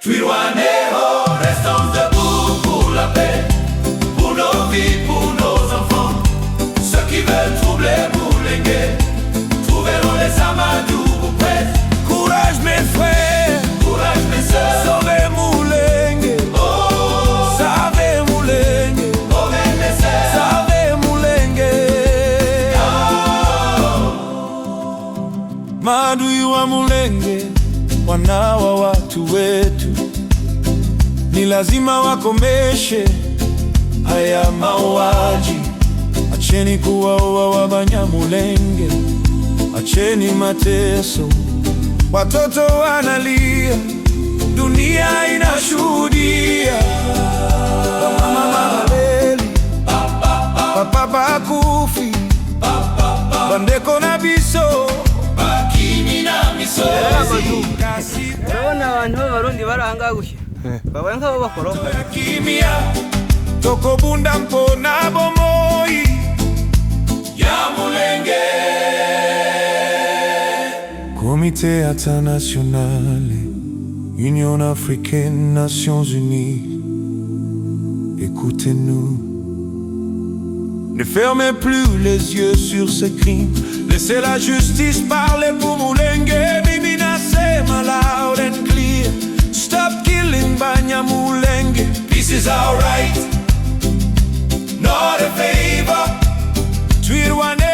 Twirwaneho, restons debout pour la paix, pour nos vies, pour nos enfants. Ceux qui veulent troubler Mulenge trouveront les amadou prêts. Courage mes frères, courage mes sœurs, sauvez Mulenge. Oh, Sauve Mulenge, oh mes sœurs, sauve Mulenge. Oh. Maadui wa Mulenge wanaua watu wetu, ni lazima wakomeshe haya mauaji. Acheni kuwaua Wabanyamulenge, acheni mateso, watoto wanalia, dunia inashuhudia. Mama Maleli, Papa Bakufi, Bandeko na Biso, Bakimi na Misozi. Urabona abantu b'Abarundi baranga gushya babaye nk'abo bakoroka kimia Tokobunda mpona bomoi ya Mulenge. Comité international, Union africaine, Nations unies, écoutez-nous. Ne fermez plus les yeux sur ces crimes, laissez la justice parler pour Mulenge. Bibi nasema loud and clear, stop killing Banyamulenge. Peace is our right, not a favor. Twirwaneho